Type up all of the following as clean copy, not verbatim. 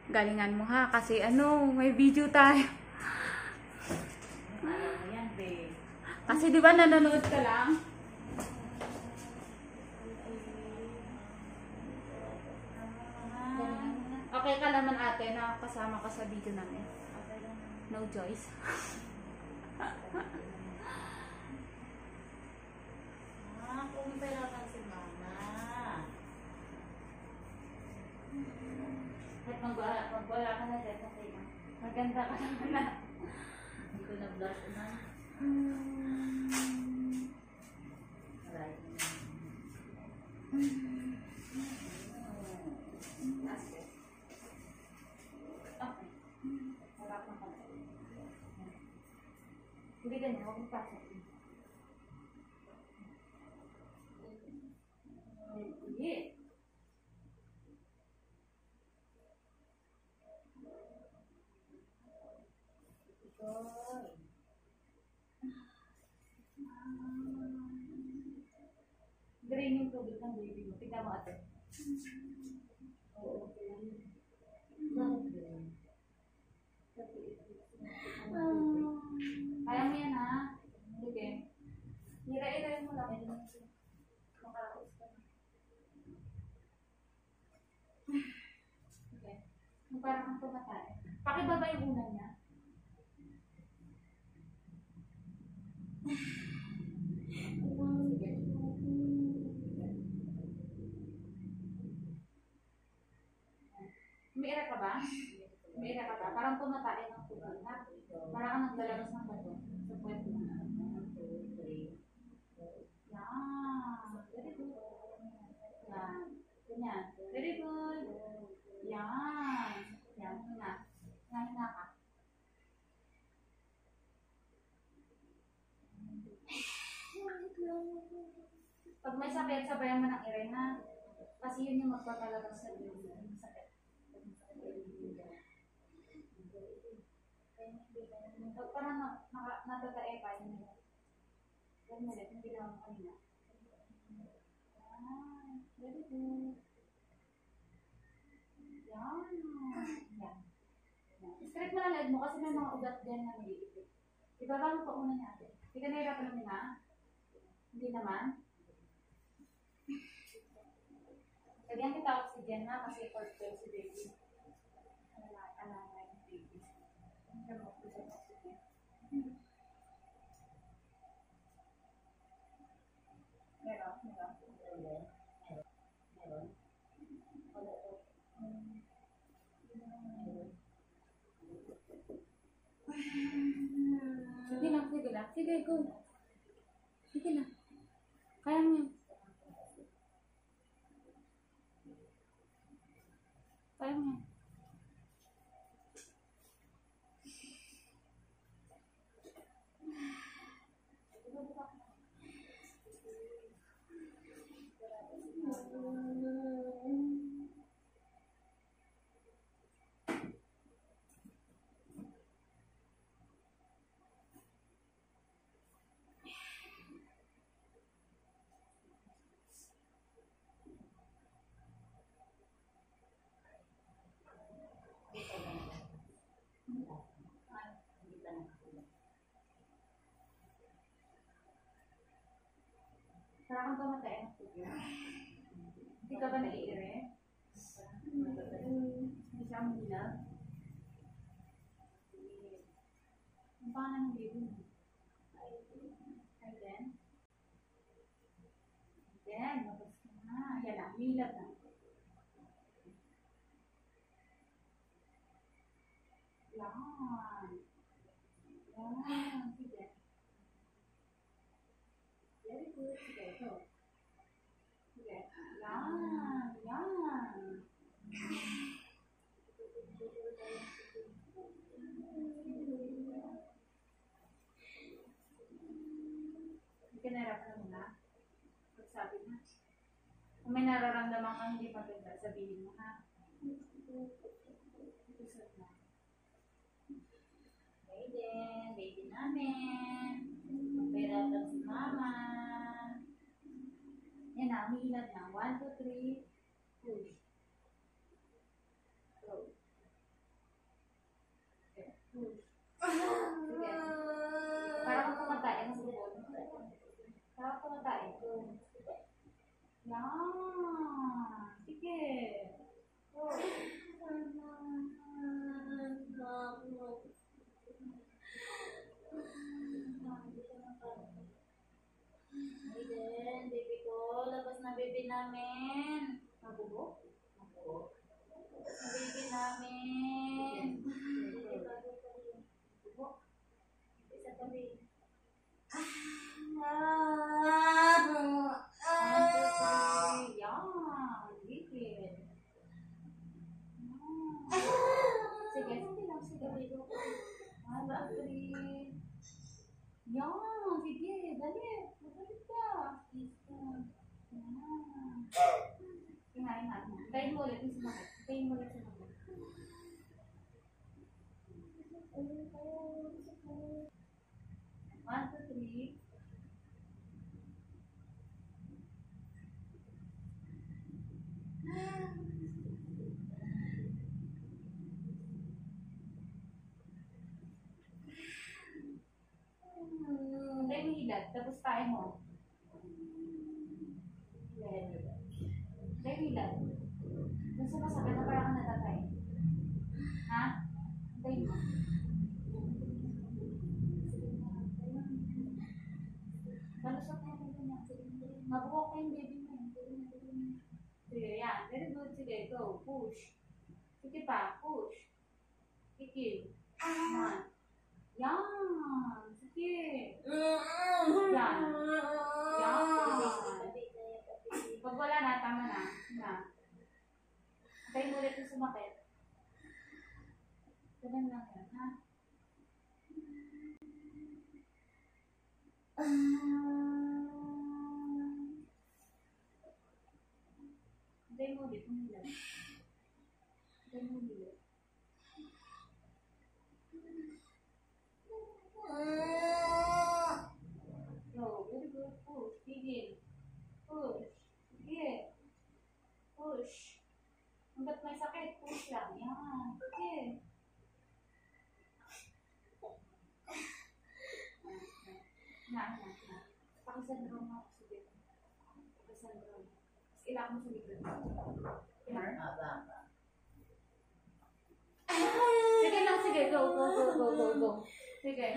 Galingan mo ha, kasi ano, may video tayo. Ayan, babe. Kasi di ba nanonood ka lang? Okay ka naman ate na kasama ka sa video namin. No choice. Kung pera ka si mama. At magwala ka na dyan, okay na. Maganda ka naman na. Hindi ko na-blush na. Alright. Okay. Harap na ka. Hindi ganyan, huwag mo pasok. Hindi. Drain yung tubig ng baby mo. Tignan mo ate. Oo. Kaya mo yan ha. Sige. Hira-ira mo lang. Makaraos ka na. Okay. Parang kang tumatay. Pakibaba yung unan niya. Umiira ka ba? Umiira ka ba? Parang tumatay ng tubig na. Parang ka naglalabas ng bato. Sa puwet mo. Yan. Very good. Yan. Ganyan. Very good. Yan. Yan. Hina. Hina ka. Pag may sakit, sabayan mo ng irena. Kasi yun yung magpapalabas sa iyo. Sakit. Pag parang natatae pa yun. Ganyan ulit, yung ginawa mo kanina. Very good. Yan. Yan. Straight mo lang leg mo kasi may mga ugat dyan na naiipit. Ibaba mo pa una niya ate. Hindi ka nahirapan namin ha? Hindi naman. Lagyan kita oxygen na kasi for si baby. Ano yung baby. Gamot ko sa oxygen. Meron? Sige lang, sige lang. Sige, go. Sige lang. Kaya mo yun. Kaya mo yun. Parang kang tumatay ng tubig. Hindi ka ba naiire? Hindi siya ang hilag? Ang pangalan ng baby mo? Aiden? Aiden, mabas ka na. Yan na, hilag na. Yan. Yan. Sige. Very good. Sige, ito. Sige. Yan. Yan. Hindi ka nahirapan mo na? Magsabi na. Kung may nararamdaman kang hindi maganda, sabihin mo ha. Isot na. Aiden, baby namin. Magpahirapan si mama. Yan na, umiilag na. 1, 2, 3. Push. Go. Push. Sige. Para kang pumatay. Ang subon. Para kang pumatay. Yan. Sige. Aiden, baby ko. Labas na baby namin. Mabubo? Mabubo. Labas na baby namin. Mabubo. Isa pa baby. Yan. Gigil. Sige, sige lang. Sige, baby. Three. Yan. Sige, dali. Magalit ka. Yan. Kinain natin. Kain mo ulit yung sumakit. Kain mo ulit yung sumakit. 1, 2, 3. Tayo mo hilad, tapos tayo mo. Tayo hilad. Doon sa masakit na parang kang natatay. Ha? Tayo mo. Malusok na yung baby niya. Mabuhok ko yung baby niya. Sige, yan. Very good. Sige, go. Push. Sige pa. Push. Kikil. Yan. Sige. Yan. Yan. Pag wala na, tama na. Na. Tayo mo ulit yung sumakit. Ganun lang yan, ha? Tayo mo ulit yung hilang. Tayo mo ulit. Go. Very good. Push. Tigil. Push. Sige. Push. Hanggat may sakit, push lang. Yan. Sige. Na. Pakisandro mo. Sige. Pakisandro mo. Tapos ilak mo sa likod. Sige lang, sige. Go. Sige.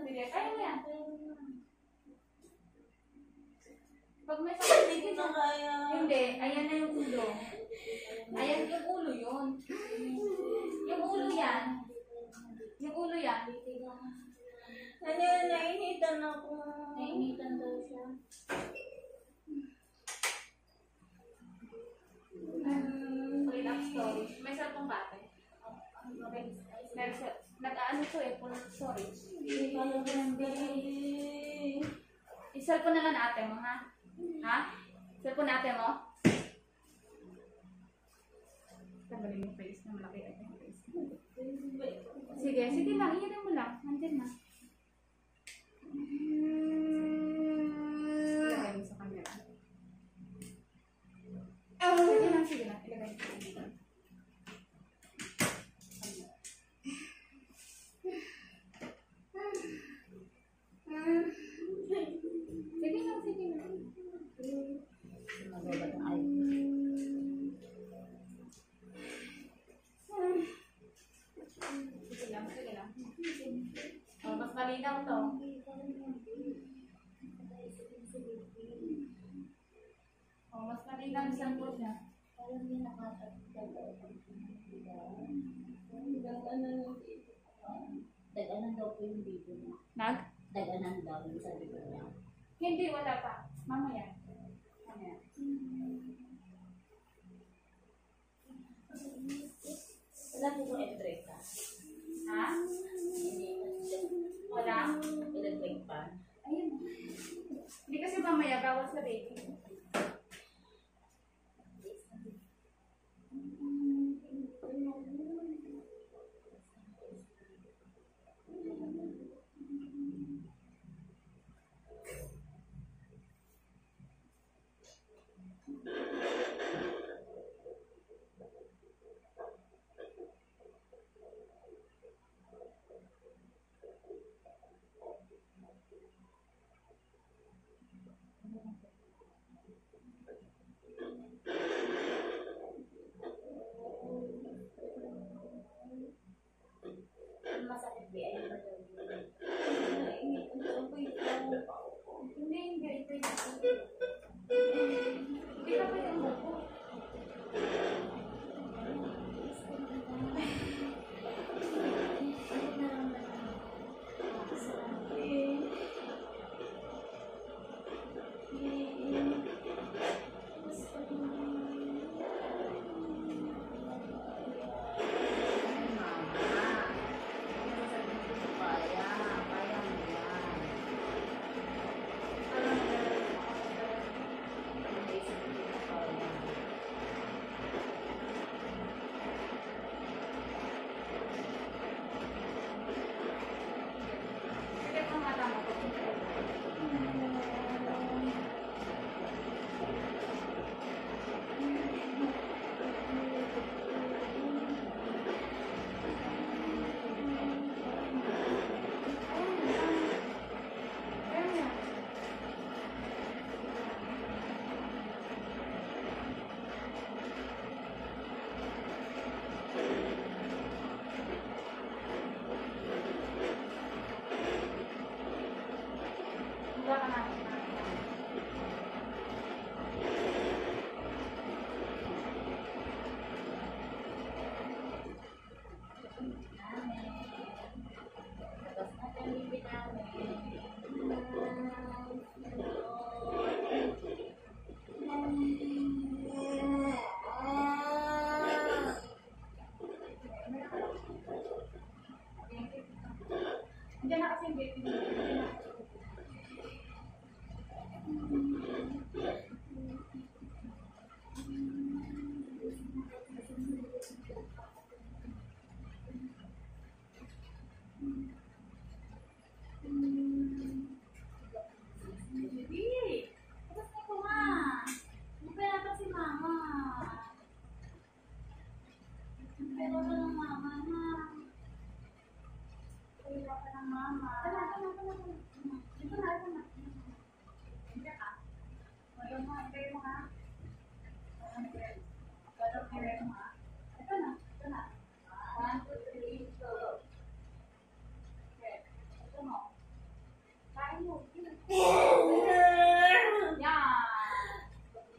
Sige. Kaya mo yan. Pag may sakit, hindi na kaya. Hindi. Ayan na yung ulo. Ayan yung ulo yun. Yung ulo yan. Yung ulo yan. Nainitan ako. Nainitan daw siya. Relapse story. May cellphone ba ate? Nag-ano to eh, full storage. I-cellphone na lang ate mo, ha? Ha? Cellphone ate mo? Tagalin yung face na malaki ate yung face. Sige lang, iyan mo lang. Nandyan na. Ilagay mo sa camera. Sige lang. Ilagay mo sa camera. Sige lang. Sige lang. Oh, mas malinaw to. Oh, mas malinaw yung sample niya. Daganan daw po yung video niya. Daganan daw yung sabi ko niya. Hindi, wala pa. Mamaya. Wala po ko electric pa. Ha? Wala? Electric pa. Ayun. Hindi kasi mamaya bawal sa baby. Andiyan na kasi yung baby. Andiyan na. Baby! Tapos na ko nga. Magkaya pa si mama. Pero ka ng mama na. Kaya ka ng mama. Tala. Dito na, ito na. Diyan ka. Mayroon mo, ipay mo ha. Mayroon mo ha. Ito na, ito na. 1, 2, 3, go. Okay. Ito mo. Kain mo. Yan.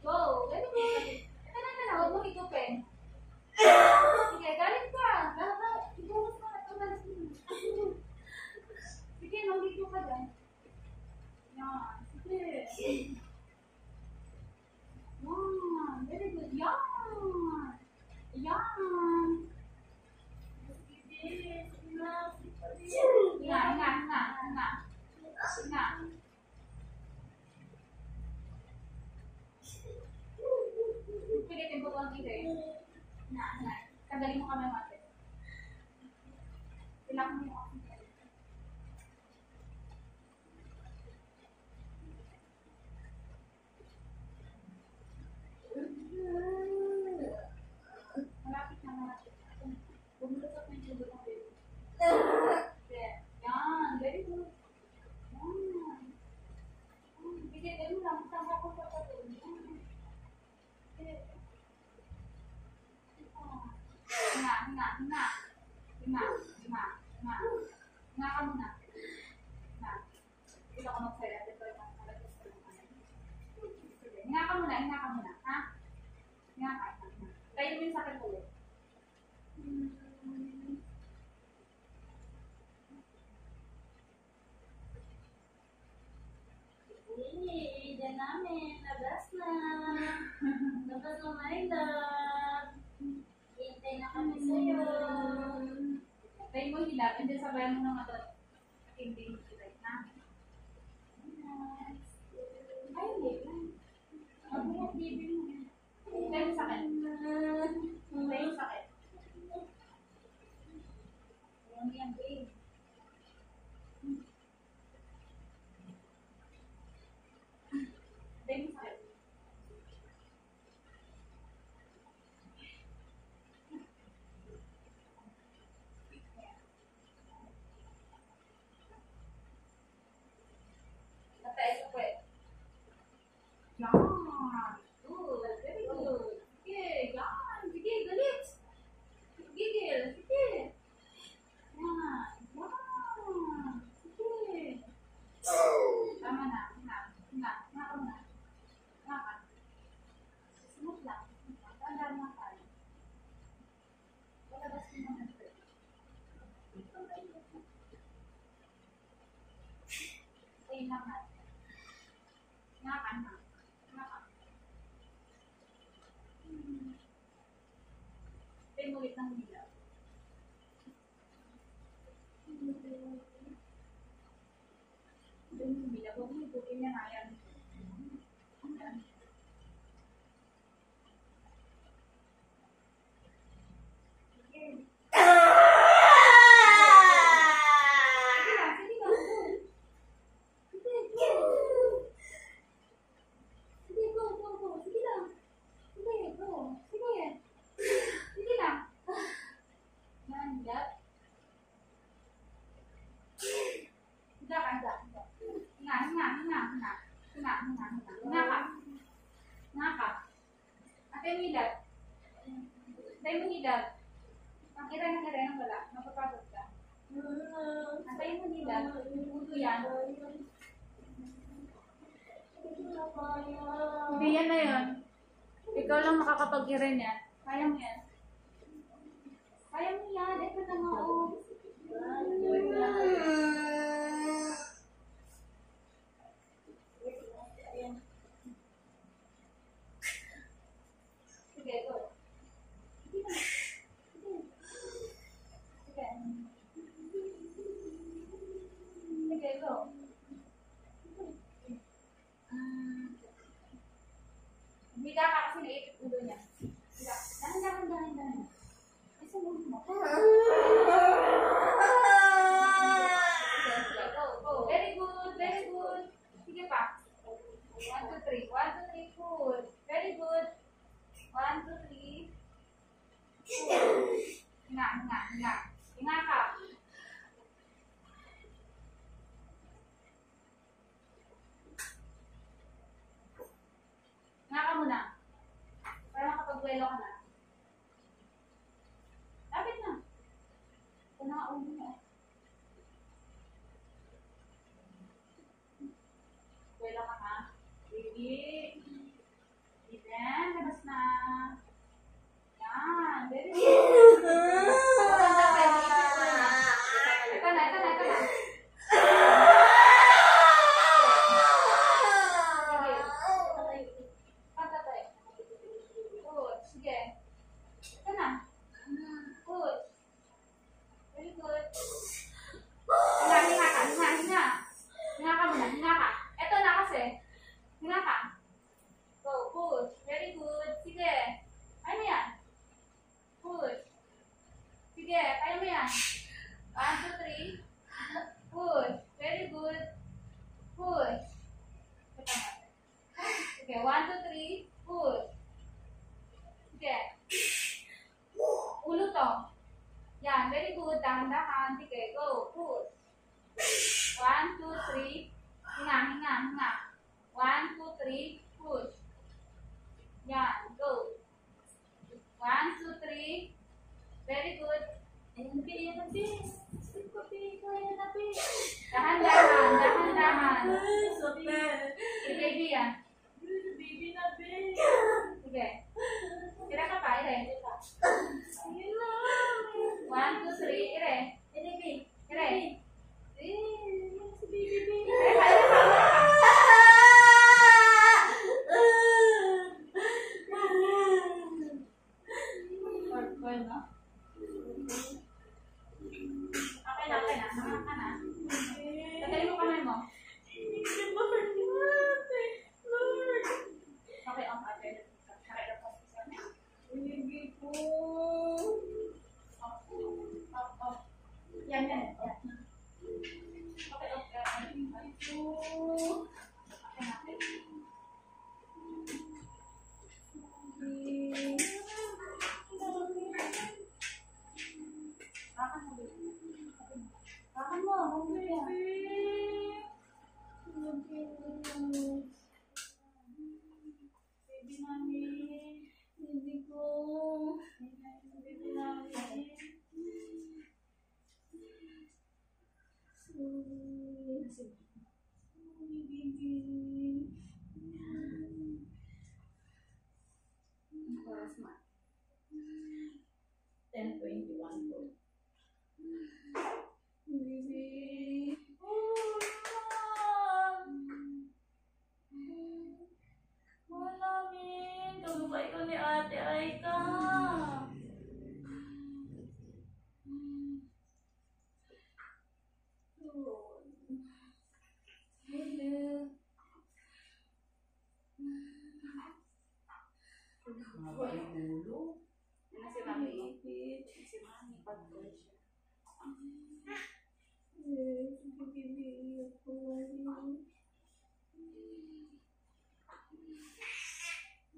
Go. Very good. Ito na. Huwag mo higupin. Sige, galit ka. Igumas mo na ito. Sige, manghigo ka dyan. Yan. Sige. Yan. Very good. Yan. Yan. Sige. Hinga. Pigitin po ang tigay. Hinga. Tanggalin mo kami mati. Pilang mo yung aking tigay. Malapit na. Bumulusok na yung tubo ng baby. Yan. Very good. Yan. Bigay mo lang. Tanggal ko sa pagod. Hinga. Hinga ka muna. Hinga. Dito ka mag-side. Hinga ka muna. Ha? Hinga ka. Tayo mo yung sakit ulit. Diyan namin. Labas na. Labas na, my love. Hintay na kami sa'yo. Tayo mo hilap. And then sabayan mo ng matot. Hindi hilap na. Ay, hindi. Mabuhok baby mo. Tayo mo sakit. Tayo mo sakit. Ano yan, babe? Tayo mo sakit. Yan. Good. Very good. Sige. Yan. Sige. Galit. Gigil. Sige. Yan. Yan. Sige. Tama na. Hinga ka muna. Hinga ka. Smooth lang. Tandaan mo ka. Palabas mo naman. Ay, naman. Hinga ka na. Tayo ulit ng hilaw. Tayo yung hilaw. Huwag mo itukin niya na yan. Sige. Tayo mo hilap. Ang kira ng wala. Mapapagod ka. Tayo mo hilap. Ulo yan. Hindi yan na yun. Ikaw lang makakapag-kira niya. Kaya mo yan. Kaya mo yan. Ito na nga o. Sige, go. Sige. Go. Very good. Very good. Sige pa. 1, 2, 3. 1, 2, 3. Good. Very good. 1, 2, 3. Hinga. Hinga ka. Hinga ka muna. Para makapag-welo ka na. Lapit na. Ito na ka ulo mo. Welo ka ha. Baby. Eden, labas na. Yan. Very good. Ito na. Patatay. Good. Sige. Ito na. Good. Very good. Hinga ka. Hinga ka muna. Hinga ka. Ito na kasi. Hinga ka. Go. Push. Very good. Sige. Ano yan? Push. Sige. Kaya mo yan. 1, 2, 3. Push. Very good. Push. Sige. 1, 2, 3. Push. Sige. Ulo to. Yan. Very good. Dahan-dahan. Sige. Go. Push. 1, 2, 3. Hinga. 1, 2, 3. Push. Yan. Go. 1, 2, 3. Very good. Ayan, Dahan-dahan. Si baby yan. Sige. Tira ka pa, Ire. 1, 2, 3. Ire. Ire. Okay na. Naman ka na. Tagalin mo kamay mo. Okay, off. Off. Yan. Okay, off. Kakan mo. Baby namin. Baby ko. Baby namin. Baby. Oras ma. 10:21 po. Baby. Oh, Mami. Tumupay ko ni Ate Aika. Hello. Ano si Mami? Si Mami. Pag-call siya.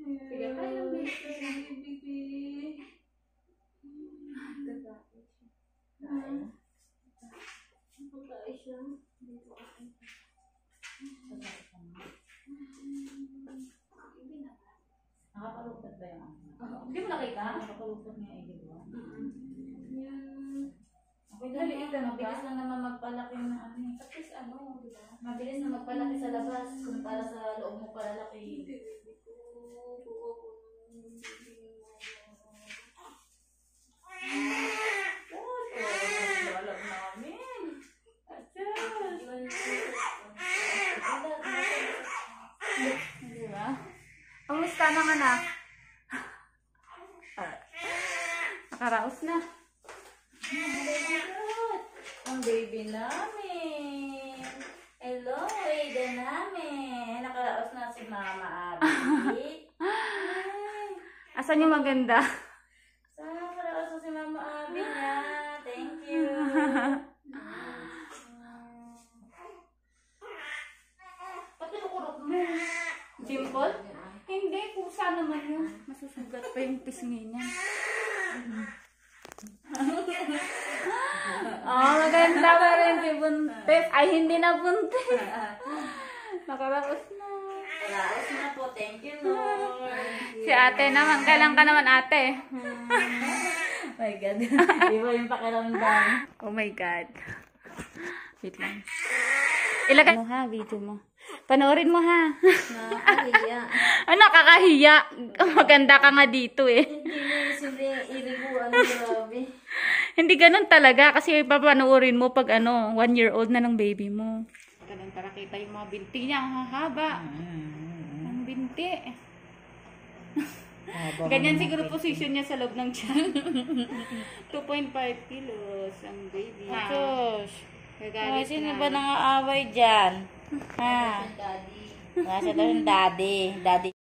Sige, kayo, baby. Pagkain siya. Nakapalupot ba yung ano? Hindi mo nakita? Nakapalupot niya eh, di ba? Yan. Okay lang Mabilis yan. lang naman magpalaki ng ano. Tapos ano, diba? Mabilis na magpalaki sa labas kung para sa loob mo palalaki. Wala namin. Diba? Kamusta ng anak? Nakaraos na. Ang baby namin. Hello, Aiden namin. Nakaraos na si Mama Abby. Asan yung maganda? Sana nakaraos na si Mama Abby na. yung pisngi niya. Oh, maganda pa rin si Buntis. Ay, hindi na Buntis. Nakaraos na. Raos na po. Thank you, Lord. Si ate naman. Kailan ka naman ate? Oh my God. Iba yung pakiramdam. Oh my God. Wait lang. Ilagay mo ha, video mo. Panoorin mo ha. Nakakahiya. Ah, nakakahiya. Maganda ka nga dito eh. Hindi na siyempre iriguan. Grabe. Hindi ganun talaga kasi papanoorin mo pag 1-year-old na ng baby mo. Ganun para kita yung mga binti niya. Ang hahaba. Ang binti. Ganyan siguro position niya sa loob ng tiyan. 2.5 kilos ang baby. Sus. Gagalit Sino na. ba nangaaway dyan? Ha? Daddy. Nasa daw yung daddy. Daddy.